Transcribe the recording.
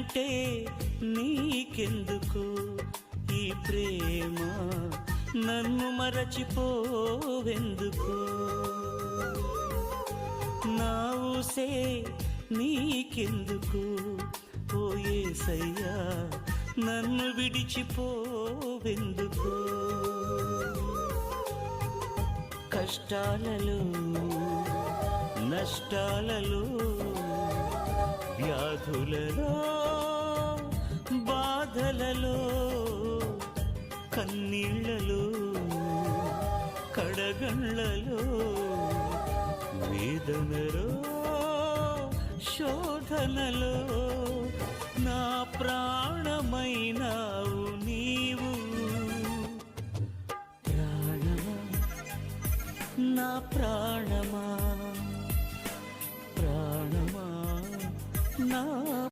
నేనంటే నీకెందుకు ఈ ప్రేమ, నన్ను మరచిపోవెందుకు? నా ఊసే నీకెందుకు ఓ యేసయ్యా, నన్ను విడిచిపోవెందుకు? కష్టాలలో నష్టాలలో వ్యాధులలో బాధలలో కన్నీళ్లలో కడగండ్లలో వేదనలో శోధనలో